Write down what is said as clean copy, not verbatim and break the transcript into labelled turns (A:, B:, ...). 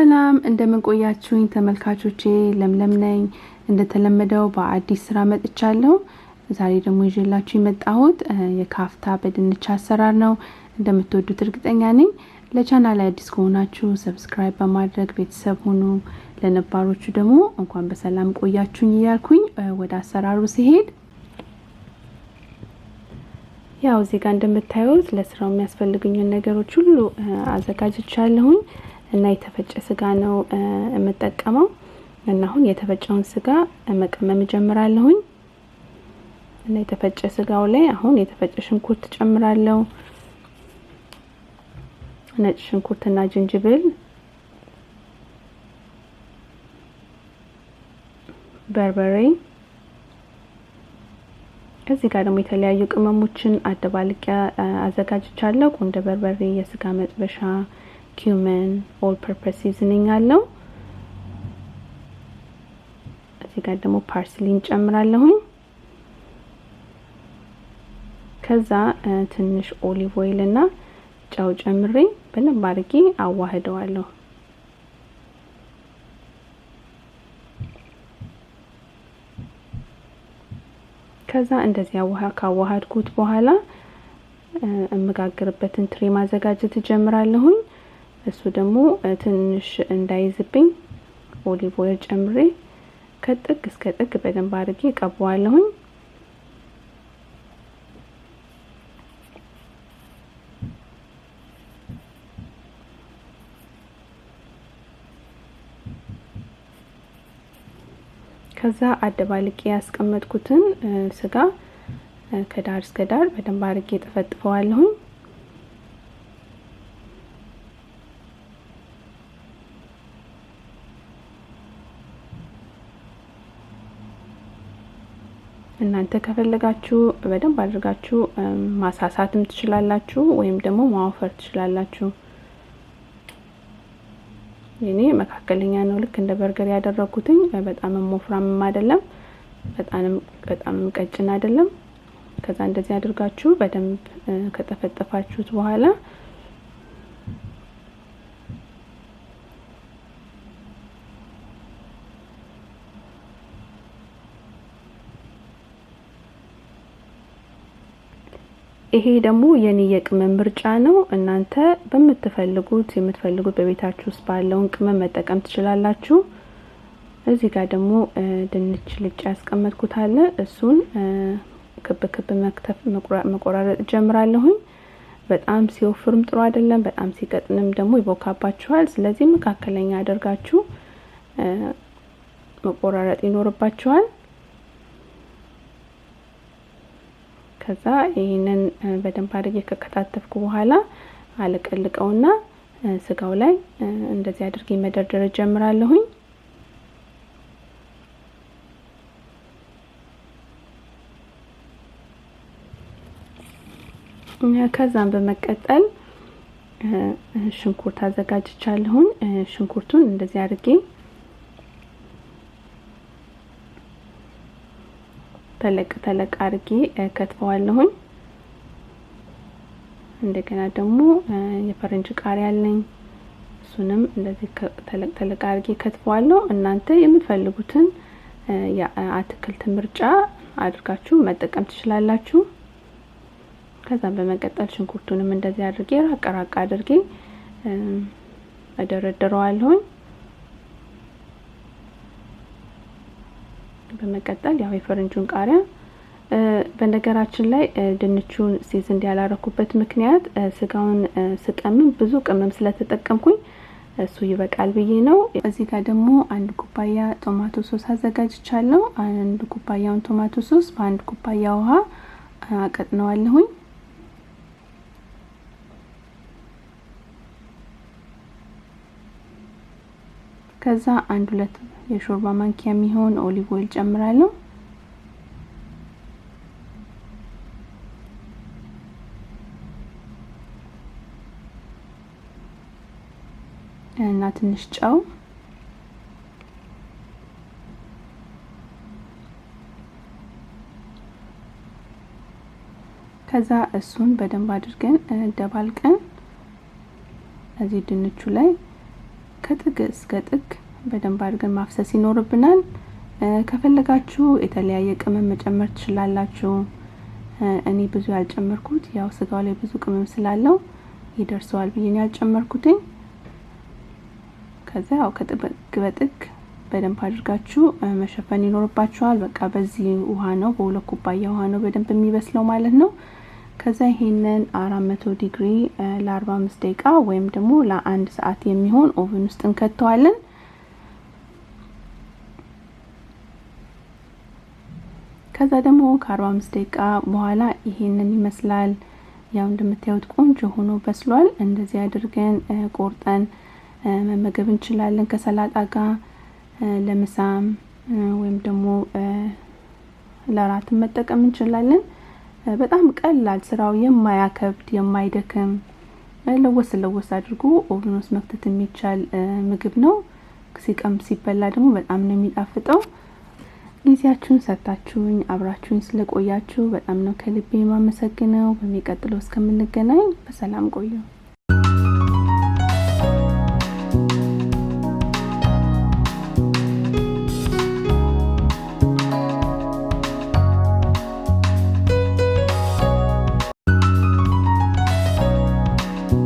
A: ሰላም እንደምን ቆያችሁኝ ተመልካቾቼ ለምለም ነኝ እንደተለመደው በአዲስ ስራ መጥቻለሁ ዛሬ ደግሞ ይዤላችሁ የመጣሁት የካፍታ በድንች አሰራር ነው እንደምትወዱት እርግጠኛ ነኝ ለቻናሌ አዲስ ከሆናችሁ ሰብስክራይብ በማድረግ ቤተሰብ ሁኑ ለነባሮቹ ደግሞ እንኳን በሰላም ቆያችሁኝ እያልኩኝ ወደ አሰራሩ ሲሄድ ያው እዚህ ጋር እንደምታዩት ለስራው የሚያስፈልጉኝ ነገሮች ሁሉ አዘጋጅቻለሁኝ እና የተፈጨ ስጋ ነው የምጠቀመው እና አሁን የተፈጨውን ስጋ መቀመም ጀምራለሁኝ እና የተፈጨ ስጋው ላይ አሁን የተፈጨ ሽንኩርት ጨምራለሁ ነጭ ሽንኩርትና ዝንጅብል በርበሬ ከዚህ ጋር ደግሞ የተለያዩ ቅመሞችን አደባልቄ አዘጋጅቻለሁ ቁንደ በርበሬ የስጋ መጥበሻ cumin all purpose seasoning አለው እዚህ ጋር ደግሞ ፓርስሊን ጨምራለሁኝ ከዛ ትንሽ ኦሊቭ ኦይል እና ጨው ጨምሬ በደንብ አድርጌ አዋህደዋለሁ ከዛ እንደዚህ ካዋሃድኩት በኋላ እመጋገርበትን ትሪ ማዘጋጀት ጀምራለሁኝ እሱ ደግሞ ትንሽ እንዳይዝብኝ ኦሊቭ ኦይል ጨምሬ ከጥግ እስከ ጥግ በደንብ አድርጌ ቀባዋለሁኝ ከዛ አደባልቄ ያስቀመጥኩትን ስጋ ከዳር እስከ ዳር በደንብ አድርጌ ተፈጥፈዋለሁኝ እናንተ ከፈለጋችሁ በደንብ አድርጋችሁ ማሳሳትም ትችላላችሁ ወይም ደግሞ ማወፈር ትችላላችሁ የኔ መካከለኛ ነው ልክ እንደ በርገር ያደረኩትኝ በጣም ሞፍራምም አይደለም በጣም ቀጭን አይደለም ከዛ እንደዚህ አድርጋችሁ በደንብ ከተፈጠፋችሁት በኋላ ይሄ ደግሞ የኔ የቅመም ምርጫ ነው እናንተ የምትፈልጉት በቤታችሁ ውስጥ ባለውን ቅመም መጠቀም ትችላላችሁ እዚህ ጋር ደግሞ ድንች ልጭ ያስቀመጥኩት አለ እሱን ክብ መክተፍ መቆራረጥ ጀምራለሁኝ በጣም ሲወፍርም ጥሩ አይደለም በጣም ሲቀጥንም ደግሞ ይቦካባችኋል ስለዚህ መካከለኛ አድርጋችሁ መቆራረጥ ይኖርባችኋል ከዛ ይሄንን በደንብ አድርጌ ከከታተፍኩ በኋላ አለቀልቀውና ስጋው ላይ እንደዚህ አድርጌ መደርደር ጀምራለሁኝ ከዛም በመቀጠል ሽንኩርት አዘጋጅቻለሁኝ ሽንኩርቱን እንደዚህ አድርጌ ተለቅ አድርጌ ከትፈዋለሁኝ እንደገና ደግሞ የፈረንጅ ቃሪያ አለኝ እሱንም እንደዚህ ተለቅ አድርጌ ከትፈዋለሁ እናንተ የምትፈልጉትን የአትክልት ምርጫ አድርጋችሁ መጠቀም ትችላላችሁ ከዛ በመቀጠል ሽንኩርቱንም እንደዚህ አድርጌ ራቅ አድርጌ አደረደረዋለሁኝ በመቀጠል ያው የፈረንጁን ቃሪያ በነገራችን ላይ ድንቹን ሲዝን ያላረኩበት ምክንያት ስጋውን ስቀምም ብዙ ቅመም ስለተጠቀምኩኝ እሱ ይበቃል ብዬ ነው እዚህ ጋር ደግሞ አንድ ኩባያ ቶማቶ ሶስ አዘጋጅቻለሁ አንድ ኩባያውን ቶማቶ ሶስ በአንድ ኩባያ ውሃ አቀጥነዋለሁኝ ከዛ አንድ ሁለት የሾርባ ማንኪያ የሚሆን ኦሊቭ ኦይል ጨምራለሁ እና ትንሽ ጨው ከዛ እሱን በደንብ አድርገን ደባልቀን እዚህ ድንቹ ላይ ከጥግ እስከ ጥግ በደንብ አድርገን ማፍሰስ ይኖርብናል። ከፈለጋችሁ የተለያየ ቅመም መጨመር ትችላላችሁ። እኔ ብዙ ያልጨመርኩት ያው ስጋው ላይ ብዙ ቅመም ስላለው ይደርሰዋል ብዬ ያልጨመርኩት። ከዛ ያው ከጥግ በጥግ በደንብ አድርጋችሁ መሸፈን ይኖርባችኋል። በቃ በዚህ ውሃ ነው በ2 ኩባያ ውሃ ነው በደንብ የሚበስለው ማለት ነው። ከዛ ይሄንን 400 ዲግሪ ለ45 ደቂቃ ወይም ደግሞ ለ1 ሰዓት የሚሆን ኦቨን ውስጥ እንከተዋለን። ከዛ ደግሞ ከ45 ደቂቃ በኋላ ይሄንን ይመስላል። ያው እንደምታዩት ቆንጆ ሆኖ በስሏል። እንደዚህ አድርገን ቆርጠን መመገብ እንችላለን ከሰላጣ ጋር፣ ለምሳም ወይም ደግሞ ለራት መጠቀም እንችላለን። በጣም ቀላል ስራው የማያከብድ የማይደክም ለወስ አድርጎ ኦቨን ውስጥ መክተት የሚቻል ምግብ ነው። ሲበላ ደግሞ በጣም ነው የሚጣፍጠው። ጊዜያችሁን ሰጣችሁኝ አብራችሁኝ ስለቆያችሁ በጣም ነው ከልቤ ማመሰግነው። በሚቀጥለው እስከምንገናኝ በሰላም ቆዩ።